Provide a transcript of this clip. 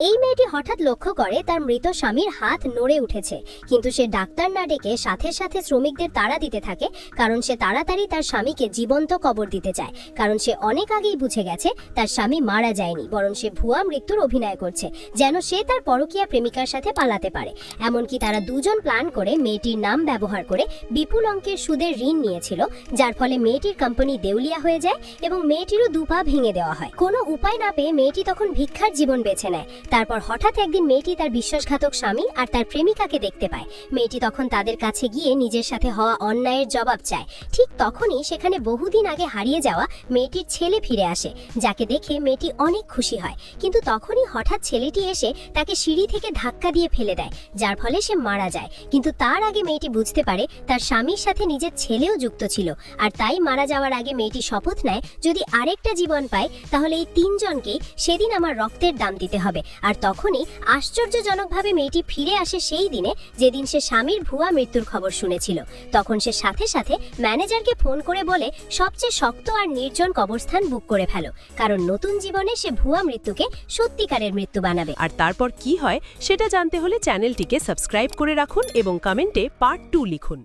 এই মেয়েটি হঠাৎ লক্ষ্য করে তার মৃত স্বামীর হাত নড়ে উঠেছে, কিন্তু সে ডাক্তার না ডেকে সাথে সাথে শ্রমিকদের তাড়া দিতে থাকে, কারণ সে তাড়াতাড়ি তার স্বামীকে জীবন্ত কবর দিতে চায়। কারণ সে অনেক আগেই বুঝে গেছে তার স্বামী মারা যায়নি, বরং সে ভুয়া মৃত্যুর অভিনয় করছে, যেন সে তার পরকীয়া প্রেমিকার সাথে পালাতে পারে। এমনকি তারা দুজন প্ল্যান করে মেয়েটির নাম ব্যবহার করে বিপুল অঙ্কের সুদের ঋণ নিয়েছিল, যার ফলে মেয়েটির কোম্পানি দেউলিয়া হয়ে যায় এবং মেয়েটিরও দুপা ভেঙে দেওয়া হয়। কোনো উপায় না পেয়ে মেয়েটি তখন ভিক্ষার জীবন বেছে নেয়। তারপর হঠাৎ একদিন মেয়েটি তার বিশ্বাসঘাতক স্বামী আর তার প্রেমিকাকে দেখতে পায়। মেয়েটি তখন তাদের কাছে গিয়ে নিজের সাথে হওয়া অন্যায়ের জবাব চায়। ঠিক তখনই সেখানে বহুদিন আগে হারিয়ে যাওয়া মেয়েটির ছেলে ফিরে আসে, যাকে দেখে মেয়েটি অনেক খুশি হয়। কিন্তু তখনই হঠাৎ ছেলেটি এসে তাকে সিঁড়ি থেকে ধাক্কা দিয়ে ফেলে দেয়, যার ফলে সে মারা যায়। কিন্তু তার আগে মেয়েটি বুঝতে পারে তার স্বামীর সাথে নিজের ছেলেও যুক্ত ছিল, আর তাই মারা যাওয়ার আগে মেয়েটি শপথ নেয়, যদি আরেকটা জীবন পায় তাহলে এই তিনজনকেই সেদিন আমার রক্তের দাম দিতে হবে। আর তখনই আশ্চর্যজনকভাবে মেয়েটি ফিরে আসে সেই দিনে যেদিন সে স্বামীর ভুয়া মৃত্যুর খবর শুনেছিল। তখন সে সাথে সাথে ম্যানেজারকে ফোন করে বলে সবচেয়ে শক্ত আর নির্জন কবরস্থান বুক করে ফেলো, কারণ নতুন জীবনে সে ভুয়া মৃত্যুকে সত্যিকারের মৃত্যু বানাবে। আর তারপর কি হয় সেটা জানতে হলে চ্যানেলটিকে সাবস্ক্রাইব করে রাখুন এবং কমেন্টে পার্ট 2 লিখুন।